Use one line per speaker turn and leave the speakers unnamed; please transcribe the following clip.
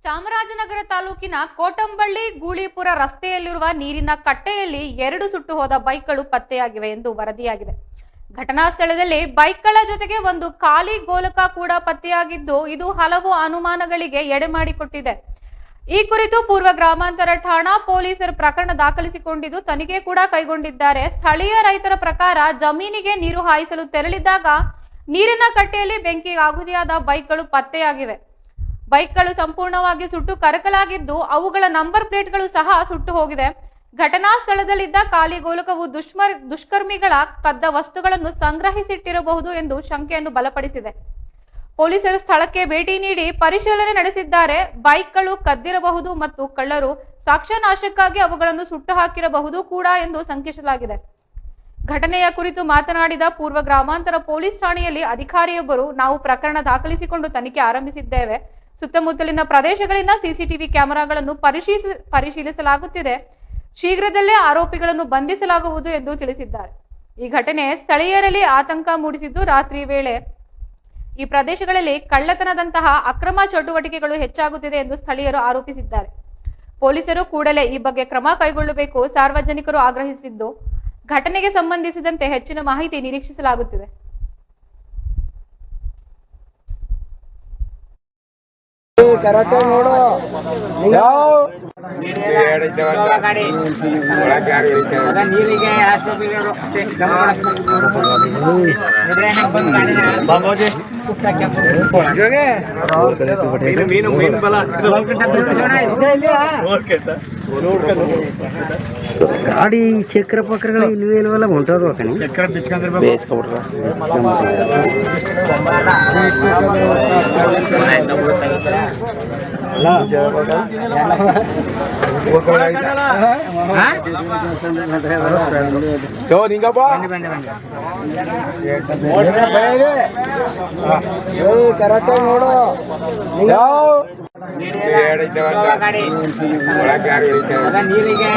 ಚಾಮರಾಜನಗರ ತಾಲೂಕಿನ ಕೋಟಂಬಳ್ಳಿ ಗೂಳಿಪುರ ರಸ್ತೆಯಲ್ಲಿರುವ ನೀರಿನ ಕಟ್ಟೆಯಲ್ಲಿ 2 ಸುಟ್ಟು ಹೋದ ಬೈಕ್ಗಳು ಪತ್ತೆಯಾಗಿವೆ ಎಂದು ವರದಿಯಾಗಿದೆ. ಘಟನಾ ಸ್ಥಳದಲ್ಲಿ ಬೈಕ್ಗಳ ಜೊತೆಗೆ ಒಂದು ಖಾಲಿ ಗೋಲಕ ಕೂಡ ಪತ್ತೆಯಾಗಿದ್ದು, ಇದು ಹಲವು ಅನುಮಾನಗಳಿಗೆ ಎಡೆಮಾಡಿಕೊಟ್ಟಿದೆ. ಈ ಕುರಿತು ಪೂರ್ವ ಗ್ರಾಮಾಂತರ ಠಾಣಾ ಪೊಲೀಸರು ಪ್ರಕರಣ ದಾಖಲಿಸಿಕೊಂಡಿದ್ದು ತನಿಖೆ ಕೂಡ ಕೈಗೊಂಡಿದ್ದಾರೆ. ಸ್ಥಳೀಯ ರೈತರ ಪ್ರಕಾರ ಜಮೀನಿಗೆ ನೀರು ಹಾಯಿಸಲು ತೆರಳಿದಾಗ ನೀರಿನ ಕಟ್ಟೆಯಲ್ಲಿ ಬೆಂಕಿಗೆ ಆಹುತಿಯಾದ ಬೈಕ್ಗಳು ಪತ್ತೆಯಾಗಿವೆ. ಬೈಕ್ಗಳು ಸಂಪೂರ್ಣವಾಗಿ ಸುಟ್ಟು ಕರಕಲಾಗಿದ್ದು, ಅವುಗಳ ನಂಬರ್ ಪ್ಲೇಟ್ಗಳು ಸಹ ಸುಟ್ಟು ಹೋಗಿದೆ. ಘಟನಾ ಸ್ಥಳದಲ್ಲಿದ್ದ ಖಾಲಿ ಗೋಲಕವು ದುಷ್ಕರ್ಮಿಗಳ ಕದ್ದ ವಸ್ತುಗಳನ್ನು ಸಂಗ್ರಹಿಸಿಟ್ಟಿರಬಹುದು ಎಂದು ಶಂಕೆಯನ್ನು ಬಲಪಡಿಸಿದೆ. ಪೊಲೀಸರು ಸ್ಥಳಕ್ಕೆ ಭೇಟಿ ನೀಡಿ ಪರಿಶೀಲನೆ ನಡೆಸಿದ್ದಾರೆ. ಬೈಕ್ಗಳು ಕದ್ದಿರಬಹುದು ಮತ್ತು ಕಳ್ಳರು ಸಾಕ್ಷ್ಯನಾಶಕ್ಕಾಗಿ ಅವುಗಳನ್ನು ಸುಟ್ಟು ಹಾಕಿರಬಹುದು ಕೂಡ ಎಂದು ಶಂಕಿಸಲಾಗಿದೆ. ಘಟನೆಯ ಕುರಿತು ಮಾತನಾಡಿದ ಪೂರ್ವ ಗ್ರಾಮಾಂತರ ಪೊಲೀಸ್ ಠಾಣೆಯಲ್ಲಿ ಅಧಿಕಾರಿಯೊಬ್ಬರು, ನಾವು ಪ್ರಕರಣ ದಾಖಲಿಸಿಕೊಂಡು ತನಿಖೆ ಆರಂಭಿಸಿದ್ದೇವೆ. ಸುತ್ತಮುತ್ತಲಿನ ಪ್ರದೇಶಗಳಿಂದ ಸಿಸಿಟಿವಿ ಕ್ಯಾಮೆರಾಗಳನ್ನು ಪರಿಶೀಲಿಸಲಾಗುತ್ತಿದೆ. ಶೀಘ್ರದಲ್ಲೇ ಆರೋಪಿಗಳನ್ನು ಬಂಧಿಸಲಾಗುವುದು ಎಂದು ತಿಳಿಸಿದ್ದಾರೆ. ಈ ಘಟನೆ ಸ್ಥಳೀಯರಲ್ಲಿ ಆತಂಕ ಮೂಡಿಸಿದ್ದು, ರಾತ್ರಿ ವೇಳೆ ಈ ಪ್ರದೇಶಗಳಲ್ಲಿ ಕಳ್ಳತನದಂತಹ ಅಕ್ರಮ ಚಟುವಟಿಕೆಗಳು ಹೆಚ್ಚಾಗುತ್ತಿದೆ ಎಂದು ಸ್ಥಳೀಯರು ಆರೋಪಿಸಿದ್ದಾರೆ. ಪೊಲೀಸರು ಕೂಡಲೇ ಈ ಬಗ್ಗೆ ಕ್ರಮ ಕೈಗೊಳ್ಳಬೇಕು ಸಾರ್ವಜನಿಕರು ಆಗ್ರಹಿಸಿದ್ದು, ಘಟನೆಗೆ ಸಂಬಂಧಿಸಿದಂತೆ ಹೆಚ್ಚಿನ ಮಾಹಿತಿ ನಿರೀಕ್ಷಿಸಲಾಗುತ್ತಿದೆ.
ಗಾಡಿ ಚಕ್ರ ಪಕ್ರಗಳು ಇಲ್ವೇ ಇಲ್ವಲ್ಲ ಹೊಂಟೋದು ಚಕ್ರ ಬೇಯಿಸ್ಕೊಬಿಟ್ರ ನೋಡು
ನೀರಿಗೆ